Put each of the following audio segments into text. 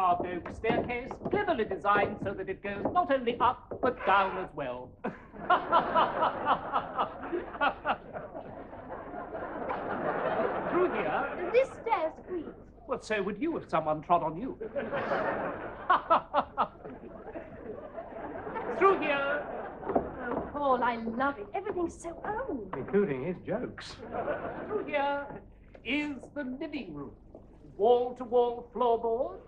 carved oak staircase, cleverly designed so that it goes not only up, but down as well. Through here... This stair squeaks. Well, so would you if someone trod on you. Through here... Oh, Paul, I love it. Everything's so old. Including his jokes. Through here is the living room. Wall-to-wall floorboards,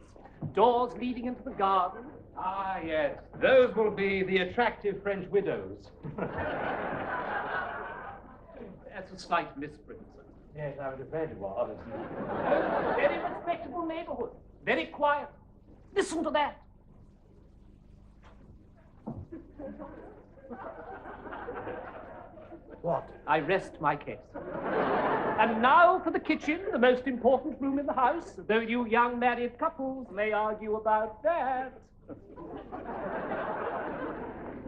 doors leading into the garden. Ah, yes. Those will be the attractive French widows. That's a slight misprint, sir. Yes, I was afraid it was. Very respectable neighborhood. Very quiet. Listen to that. What? I rest my case. And now for the kitchen, the most important room in the house, though you young married couples may argue about that.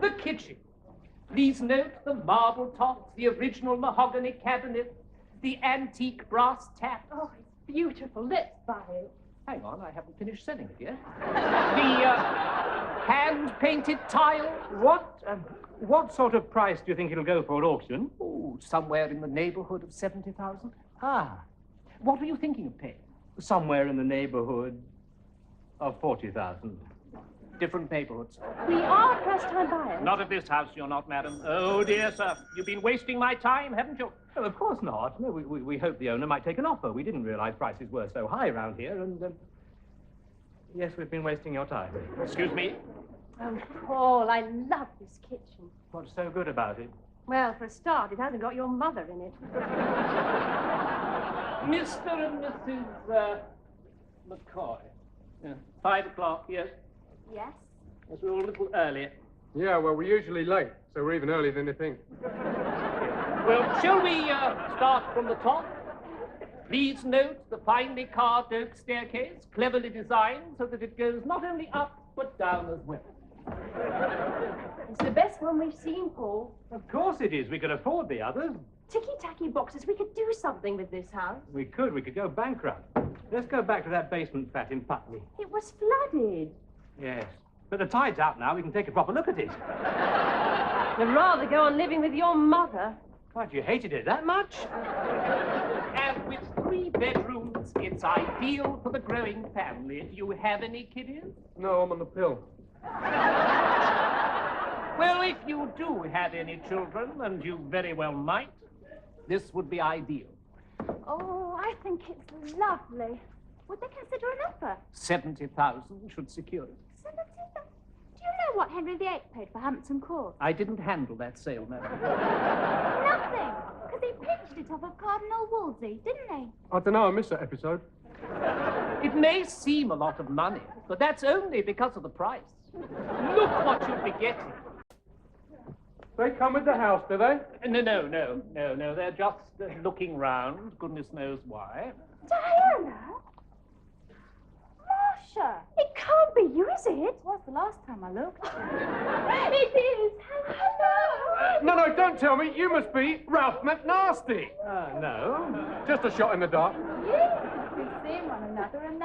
The kitchen. Please note the marble tops, the original mahogany cabinet, the antique brass taps. Oh, it's beautiful. Let's buy it. Hang on, I haven't finished selling it yet. The hand-painted tile. What sort of price do you think it'll go for at auction? Oh, somewhere in the neighborhood of 70,000. Ah, What were you thinking of paying? somewhere in the neighborhood of 40,000. Different neighborhoods. We are first-time buyers. Not at this house, you're not, madam. Oh, dear, sir. You've been wasting my time, haven't you? Oh, of course not. No, we hoped the owner might take an offer. We didn't realize prices were so high around here, and... yes, we've been wasting your time. Excuse me? Oh, Paul, I love this kitchen. What's so good about it? Well, for a start, it hasn't got your mother in it. Mr. and Mrs. McCoy. Yeah. 5 o'clock, yes? Yes? Yes, we're a little early. Yeah, well, we're usually late, so we're even earlier than they think. Well, shall we start from the top? Please note the finely carved oak staircase, cleverly designed so that it goes not only up, but down as well. It's the best one we've seen, Paul. Of course it is. We could afford the others. Ticky-tacky boxes. We could do something with this house. We could go bankrupt. Let's go back to that basement flat in Putney. It was flooded. Yes. But the tide's out now. We can take a proper look at it. I'd rather go on living with your mother. What, you hated it that much? And with 3 bedrooms, it's ideal for the growing family. Do you have any kiddies? No, I'm on the pill. Well, if you do have any children, and you very well might, this would be ideal. Oh, I think it's lovely. Would they consider an offer? 70,000 should secure it. 70,000? Do you know what Henry VIII paid for Hampton Court? I didn't handle that sale, madam. Nothing. Because he pinched it off of Cardinal Wolsey, didn't he? I don't know, I missed that episode. It may seem a lot of money, but that's only because of the price. Look what you'll be getting. They come with the house, do they? No. They're just looking round. Goodness knows why. Diana? Marcia? It can't be you, is it? Was the last time I looked. It is. Hello. No, don't tell me. You must be Ralph McNasty. No. Just a shot in the dark. Yes, we've seen one another, and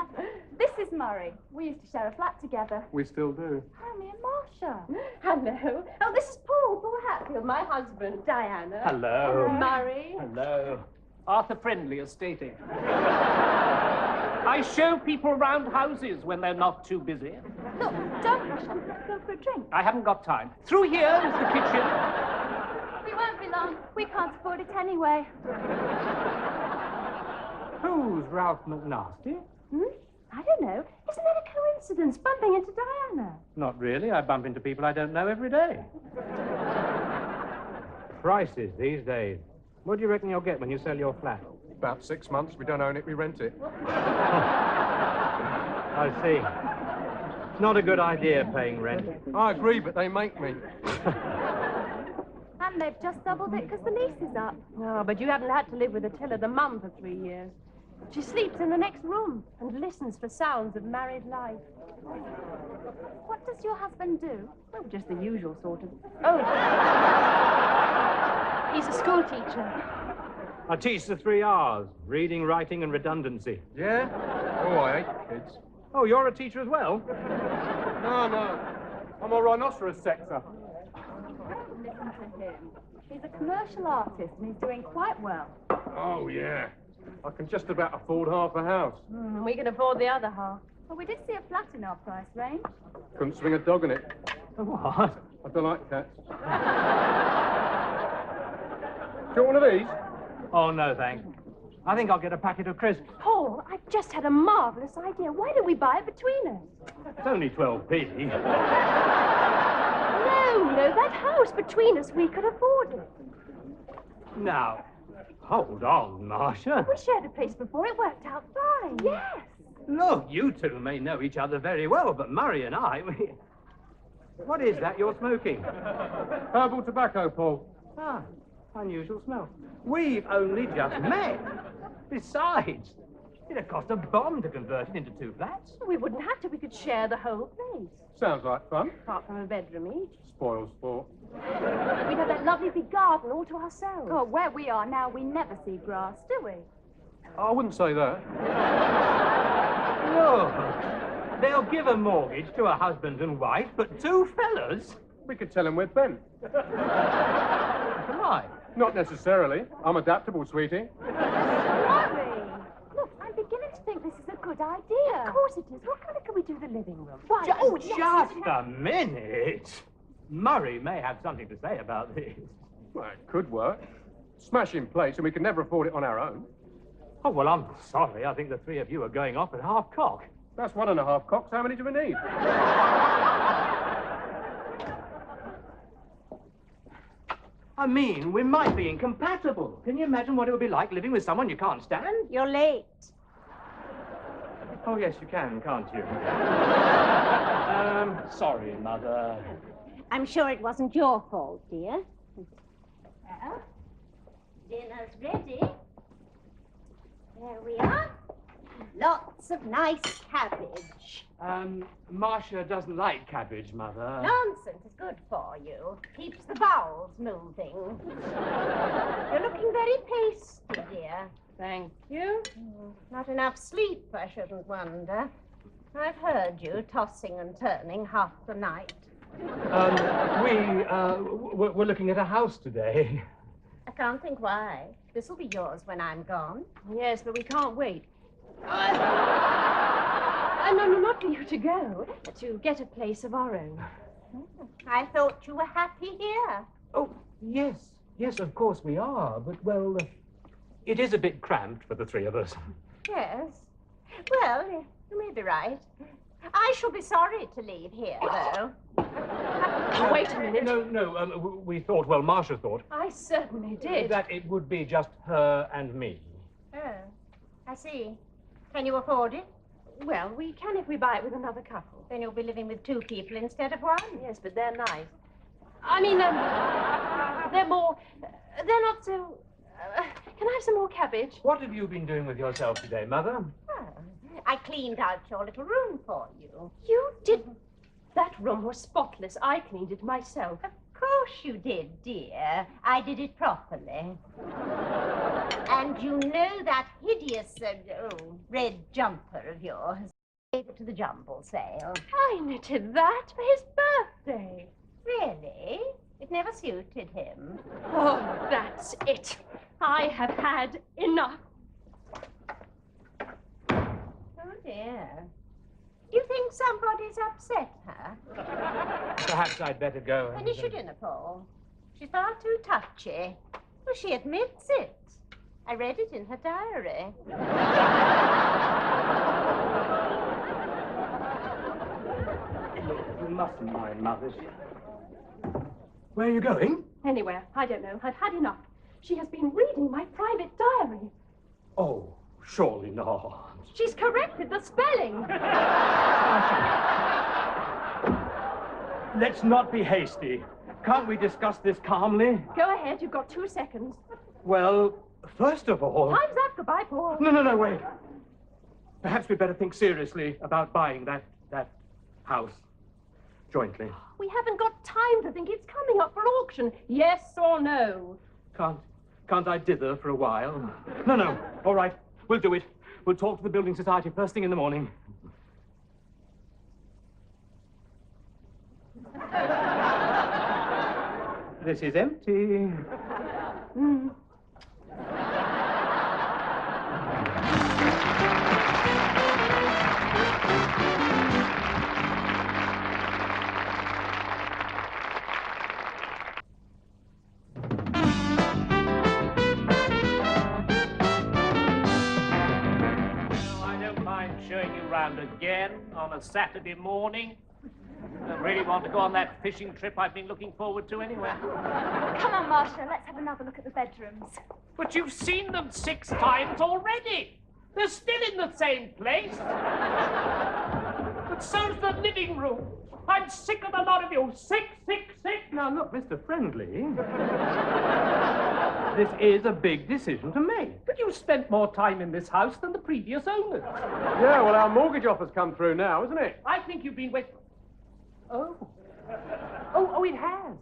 this is Murray. We used to share a flat together. We still do. Oh, me and Marcia. Hello. Oh, this is Paul Hatfield, my husband, Diana. Hello. Murray. Hello. Arthur Friendly, estate agent. I show people round houses when they're not too busy. Look, don't rush on. Let's go for a drink. I haven't got time. Through here is the kitchen. We won't be long. We can't afford it anyway. Who's Ralph McNasty? I don't know. Isn't that a coincidence, bumping into Diana? Not really. I bump into people I don't know every day. Prices these days. What do you reckon you'll get when you sell your flat? About 6 months. We don't own it, we rent it. I see. It's not a good idea paying rent. I agree, but they make me. And they've just doubled it because the lease is up. Oh, but you haven't had to live with Attila the mum for 3 years. She sleeps in the next room and listens for sounds of married life. What does your husband do? Oh, just the usual sort of... Oh. He's a school teacher. I teach the 3 R's, reading, writing, and redundancy. Yeah? Oh, I hate kids. Oh, you're a teacher as well? No. I'm a rhinoceros sexer. Listen to him. He's a commercial artist and he's doing quite well. Oh, yeah. I can just about afford half a house. We can afford the other half. Well, we did see a flat in our price range. Couldn't swing a dog in it. What? I don't like cats. Do you want one of these? Oh, no, thanks. I think I'll get a packet of crisps. Paul, I've just had a marvellous idea. Why don't we buy it between us? It's only 12p. No, that house between us, we could afford it. Now, hold on, Marcia. We shared a place before, it worked out fine. Yes. Look, you two may know each other very well, but Murray and I, What is that you're smoking? Herbal tobacco, Paul. Ah, unusual smell. We've only just met. Besides, it'd have cost a bomb to convert it into 2 flats. We wouldn't have to. We could share the whole place. Sounds like fun. Apart from a bedroom each. Spoils sport. We'd have that lovely big garden all to ourselves. Oh, where we are now, we never see grass, do we? I wouldn't say that. Look, they'll give a mortgage to a husband and wife, but 2 fellas? We could tell him we're bent. Am I? Not necessarily. I'm adaptable, sweetie. Murray! Look, I'm beginning to think this is a good idea. Of course it is. What colour can we do the living room? Why, Oh, just a minute. Murray may have something to say about this. Well, it could work. Smashing place, and we can never afford it on our own. Oh, well, I'm sorry. I think the 3 of you are going off at half cock. That's 1.5 cocks. How many do we need? I mean, we might be incompatible. Can you imagine what it would be like living with someone you can't stand? You're late. Oh, yes, you can, can't you? Sorry, Mother. I'm sure it wasn't your fault, dear. Well, dinner's ready. There we are. Lots of nice cabbage. Marcia doesn't like cabbage, Mother. Nonsense, it's good for you. Keeps the bowels moving. You're looking very pasty, dear. Thank you. Not enough sleep, I shouldn't wonder. I've heard you tossing and turning half the night. We're looking at a house today. I can't think why. This'll be yours when I'm gone. Yes, but we can't wait. No, not for you to go. To get a place of our own. I thought you were happy here. Oh, yes. Yes, of course we are. But, well, it is a bit cramped for the 3 of us. Yes. Well, you may be right. I shall be sorry to leave here, though. Wait a minute. No, we thought, well, Marcia thought, I certainly did. that it would be just her and me. Oh, I see. Can you afford it? Well, we can if we buy it with another couple. Then you'll be living with 2 people instead of 1. Yes, but they're nice. I mean, they're more... They're not so... can I have some more cabbage? What have you been doing with yourself today, Mother? Oh, I cleaned out your little room for you. You didn't. That room was spotless. I cleaned it myself. Of course you did, dear. I did it properly. And you know that hideous red jumper of yours. I gave it to the jumble sale. I knitted that for his birthday. Really? It never suited him. Oh, that's it. I have had enough. Oh, dear. Do you think somebody's upset her? Perhaps I'd better go. Finish your dinner, Paul. She's far too touchy. Well, she admits it. I read it in her diary. Look, you mustn't mind, Mother. Where are you going? Anywhere. I don't know. I've had enough. She has been reading my private diary. Oh, surely not. She's corrected the spelling. Let's not be hasty. Can't we discuss this calmly? Go ahead. You've got 2 seconds. Well, first of all... Time's up. Goodbye, Paul. No, wait. Perhaps we'd better think seriously about buying that house jointly. We haven't got time to think. It's coming up for auction. Yes or no? Can't I dither for a while? No. All right. We'll do it. We'll talk to the building society first thing in the morning. This is empty. Mm. Showing you round again on a Saturday morning. I really want to go on that fishing trip I've been looking forward to anyway. Come on, Marcia, let's have another look at the bedrooms. But you've seen them 6 times already. They're still in the same place. But so's the living room. I'm sick of the lot of you. Sick. Now, look, Mr. Friendly. This is a big decision to make. But you spent more time in this house than the previous owners. Yeah, well, our mortgage offer's come through now, isn't it? I think you've been waiting. Oh, it has.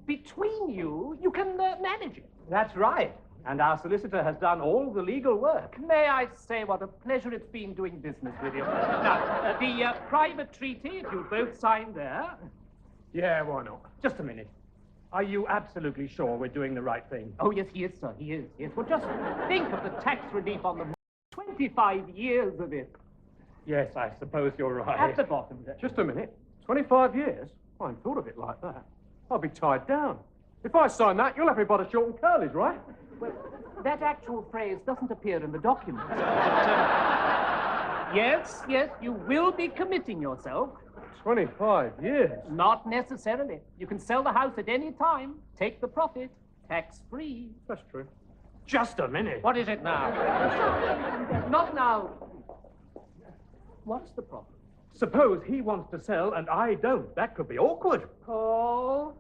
Between you, you can manage it. That's right. And our solicitor has done all the legal work. May I say what a pleasure it's been doing business with you. Now, the private treaty, if you both sign there. Yeah, why not? Just a minute. Are you absolutely sure we're doing the right thing? Oh, yes, he is, sir. He is. Yes. Well, just think of the tax relief on the 25 years of it. Yes, I suppose you're right. At the bottom there. Just a minute. 25 years? I hadn't thought of it like that. I'll be tied down. If I sign that, you'll have me by the short and curlies, right? Well, that actual phrase doesn't appear in the documents. But, yes, you will be committing yourself. 25 years? Not necessarily. You can sell the house at any time, take the profit, tax-free. That's true. Just a minute. What is it now? Not now. What's the problem? Suppose he wants to sell and I don't. That could be awkward. Paul?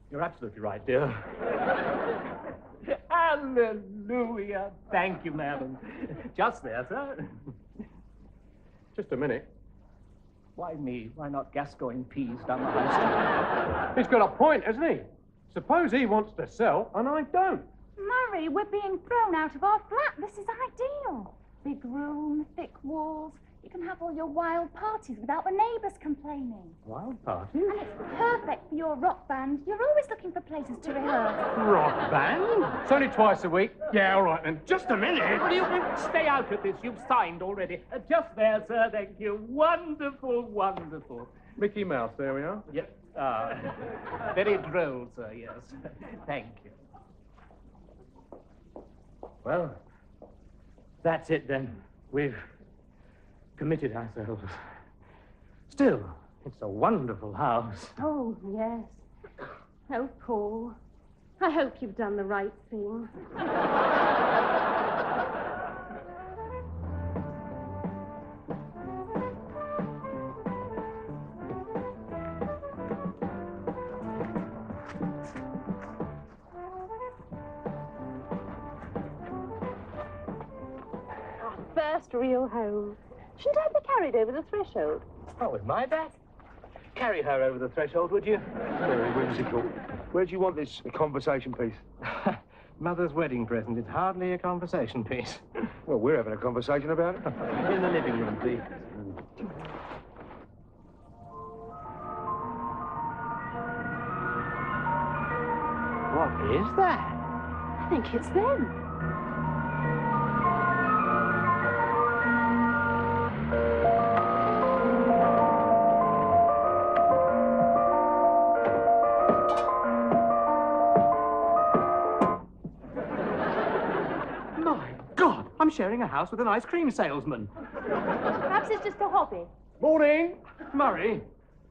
You're absolutely right, dear. Hallelujah. Thank you, madam. Just there, sir. Just a minute. Why me? Why not Gascoigne peas down the high street? He's got a point, hasn't he? Suppose he wants to sell and I don't. Murray, we're being thrown out of our flat. This is ideal. Big room, thick walls. You can have all your wild parties without the neighbours complaining. Wild parties? And it's perfect for your rock band. You're always looking for places to rehearse. Rock band? It's only twice a week. Yeah, all right then. Just a minute. Will you stay out of this? You've signed already. Just there, sir. Thank you. Wonderful, wonderful. Mickey Mouse, there we are. Yes. Very droll, sir, yes. Thank you. Well, that's it then. We've committed ourselves. Still, it's a wonderful house. Oh, yes. Oh, Paul. I hope you've done the right thing. Our first real home. Shouldn't I be carried over the threshold? Oh, with my bat? Carry her over the threshold, would you? Very whimsical. Where do you want this conversation piece? Mother's wedding present. It's hardly a conversation piece. Well, we're having a conversation about it. In the living room, please. What is that? I think it's them. My God, I'm sharing a house with an ice cream salesman. Perhaps it's just a hobby. Morning. Murray,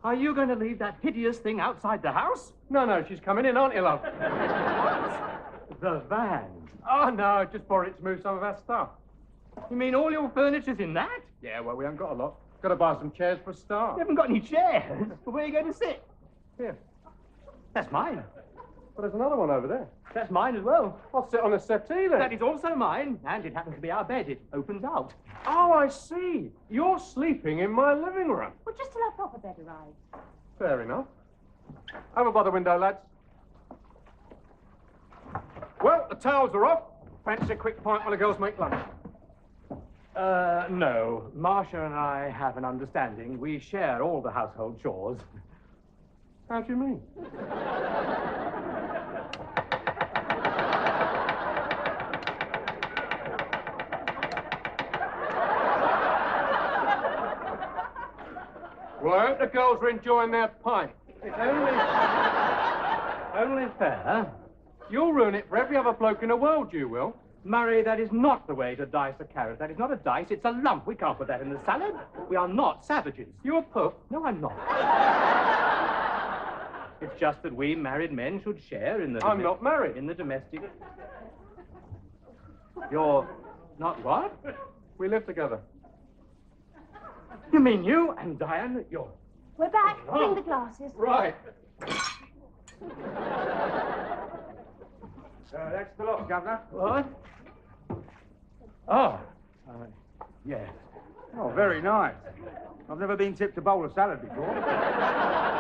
are you going to leave that hideous thing outside the house? No, she's coming in, aren't you, love? The van. Oh, no, just borrowed it to move some of our stuff. You mean all your furniture's in that? Yeah, well, we haven't got a lot. Got to buy some chairs for a You start. haven't got any chairs. Where are you going to sit? Here. That's mine. Well, there's another one over there. That's mine as well. I'll sit on the settee then. That is also mine, and it happens to be our bed. It opens out. Oh, I see. You're sleeping in my living room. Well, just till our proper bed arrives. Fair enough. Over by the window, lads. Well, the towels are off. Fancy a quick pint while the girls make lunch. No. Marcia and I have an understanding. We share all the household chores. How do you mean? Well, I hope the girls are enjoying their pint. It's only fair. You'll ruin it for every other bloke in the world, you will. Murray, that is not the way to dice a carrot. That is not a dice, it's a lump. We can't put that in the salad. We are not savages. You're a pup. No, I'm not. It's just that we married men should share in the... I'm not married. In the domestic... You're not what? We live together. You mean you and Diane, you're... We're back. Bring the glasses. Right. That's the lot, Governor. What? Oh. Yes. Oh, very nice. I've never been tipped a bowl of salad before.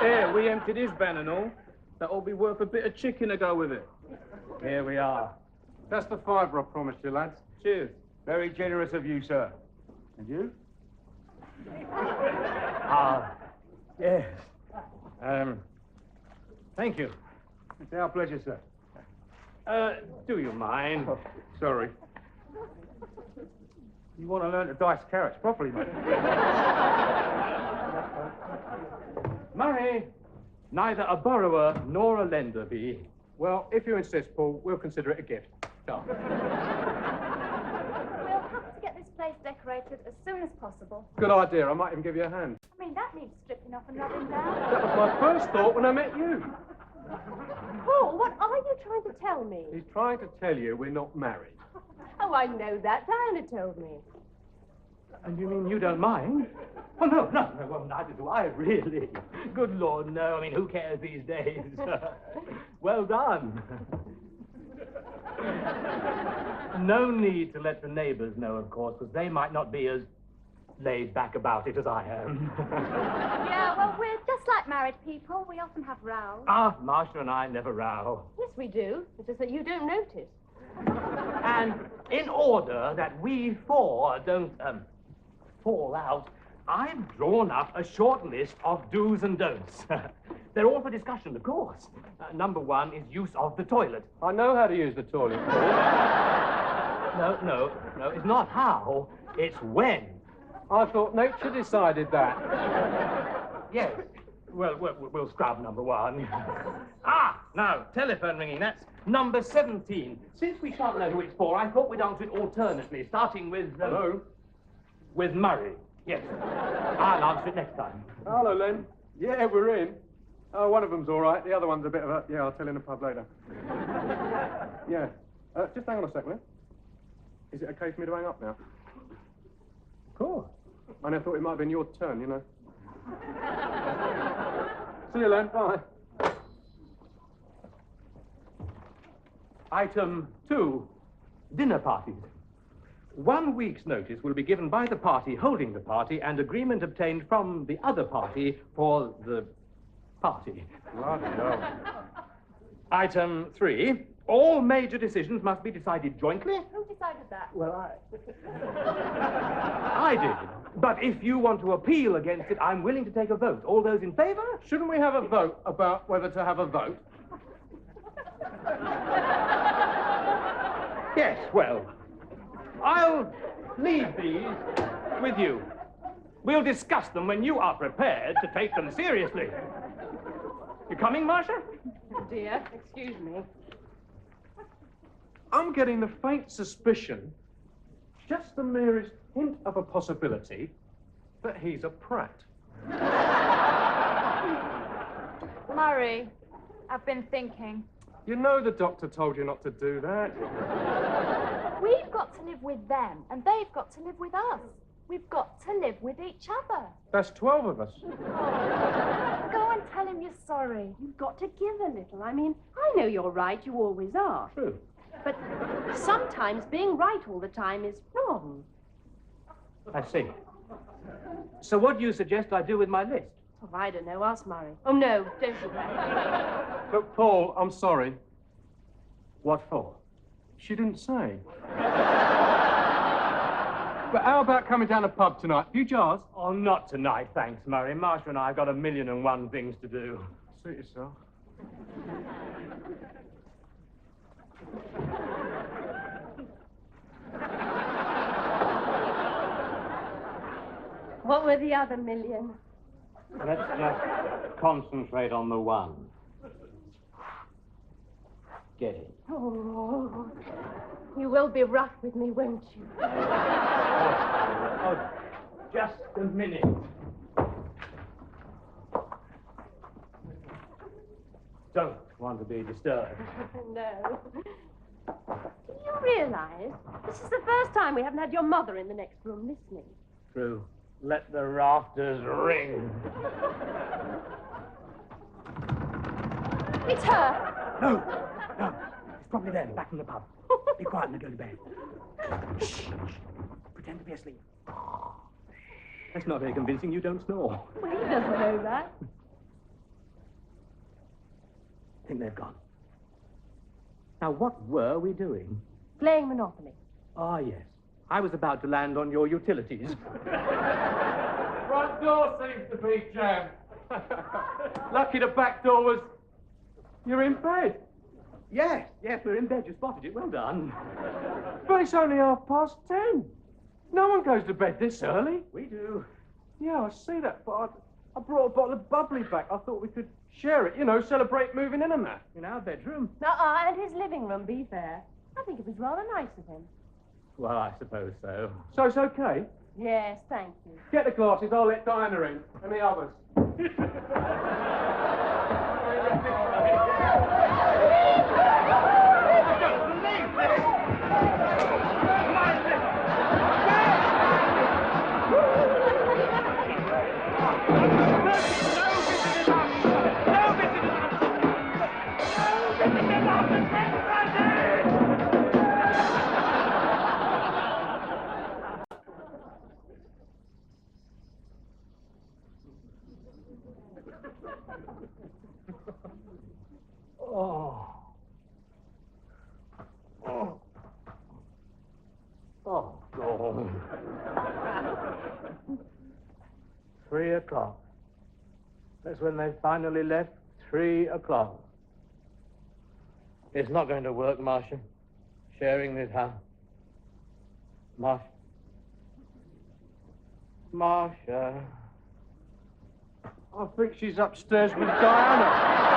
Here, we emptied his van and all. That'll be worth a bit of chicken to go with it. Here we are. That's the fiver I promised you, lads. Cheers. Very generous of you, sir. And you? Yes. Thank you. It's our pleasure, sir. Do you mind? Oh, sorry. You want to learn to dice carrots properly, mate? Murray, neither a borrower nor a lender be. Well, if you insist, Paul, we'll consider it a gift. We'll have to get this place decorated as soon as possible. Good idea. I might even give you a hand. I mean, that needs stripping off and rubbing down. That was my first thought when I met you. Paul, what are you trying to tell me? He's trying to tell you we're not married. Oh, I know that. Diana told me. And you mean you don't mind? Oh, no, well, neither do I, really. Good Lord, no. I mean, who cares these days? Well done. No need to let the neighbors know, of course, because they might not be as laid back about it as I am. Yeah, well, we're just like married people. We often have rows. Marcia and I never row. Yes, we do. It's just that you don't notice. And in order that we four don't, fall out, I've drawn up a short list of do's and don'ts. They're all for discussion, of course. Number one is use of the toilet. I know how to use the toilet, Paul. No, it's not how, it's when. I thought nature decided that. Yes. Well, we'll scrub number one. Now, telephone ringing, that's number 17. Since we shan't know who it's for, I thought we'd answer it alternately, starting with... Hello? With Murray. Yes. I'll answer it next time. Hello, Len. Yeah, we're in. Oh, one of them's all right. The other one's a bit of a... Yeah, I'll tell you in the pub later. Yeah. Just hang on a second, Len. Is it okay for me to hang up now? Of course. I never thought it might have been your turn, you know. See you, Len. Bye. Item 2, dinner parties. 1 week's notice will be given by the party holding the party and agreement obtained from the other party for the party. Bloody hell. Item 3, all major decisions must be decided jointly. Who decided that? Well, I did. But if you want to appeal against it, I'm willing to take a vote. All those in favor? Shouldn't we have a vote about whether to have a vote? Yes, well, I'll leave these with you. We'll discuss them when you are prepared to take them seriously. You coming, Marcia? Dear, excuse me. I'm getting the faint suspicion, just the merest hint of a possibility, that he's a prat. Murray, I've been thinking. You know the doctor told you not to do that. We've got to live with them, and they've got to live with us. We've got to live with each other. That's 12 of us. Go and tell him you're sorry. You've got to give a little. I mean, I know you're right. You always are. True. But sometimes being right all the time is wrong. I see. So what do you suggest I do with my list? Oh, I don't know. Ask Murray. Oh, no, don't do that. Look, Paul, I'm sorry. What for? She didn't say. But how about coming down the pub tonight? A few jars? Oh, not tonight, thanks, Murray. Marcia and I have got 1,000,001 things to do. Suit yourself. What were the other million? Let's just concentrate on the one. Get it. Oh, you will be rough with me, won't you? Oh, just a minute. Don't want to be disturbed. No. Do you realize this is the first time we haven't had your mother in the next room listening? True. Let the rafters ring. It's her. No. It's probably them, back in the pub. Be quiet and go to bed. Shh. Pretend to be asleep. That's not very convincing. You don't snore. Well, he doesn't know that. I think they've gone. Now, what were we doing? Playing Monopoly. Ah, yes. I was about to land on your utilities. Front door seems to be jammed. Lucky the back door was... You're in bed. Yes, we're in bed. You spotted it. Well done. But it's only 10:30. No one goes to bed this early. We do. Yeah, I see that, but I brought a bottle of bubbly back. I thought we could share it, celebrate moving in and that. In our bedroom. And his living room, be fair. I think it was rather nice of him. Well, I suppose so. So it's okay? Yes, thank you. Get the glasses, I'll let Diana in, and the others. Oh, God. 3 o'clock. That's when they finally left. 3 o'clock. It's not going to work, Marcia. Sharing this house. Marcia. I think she's upstairs with Diana.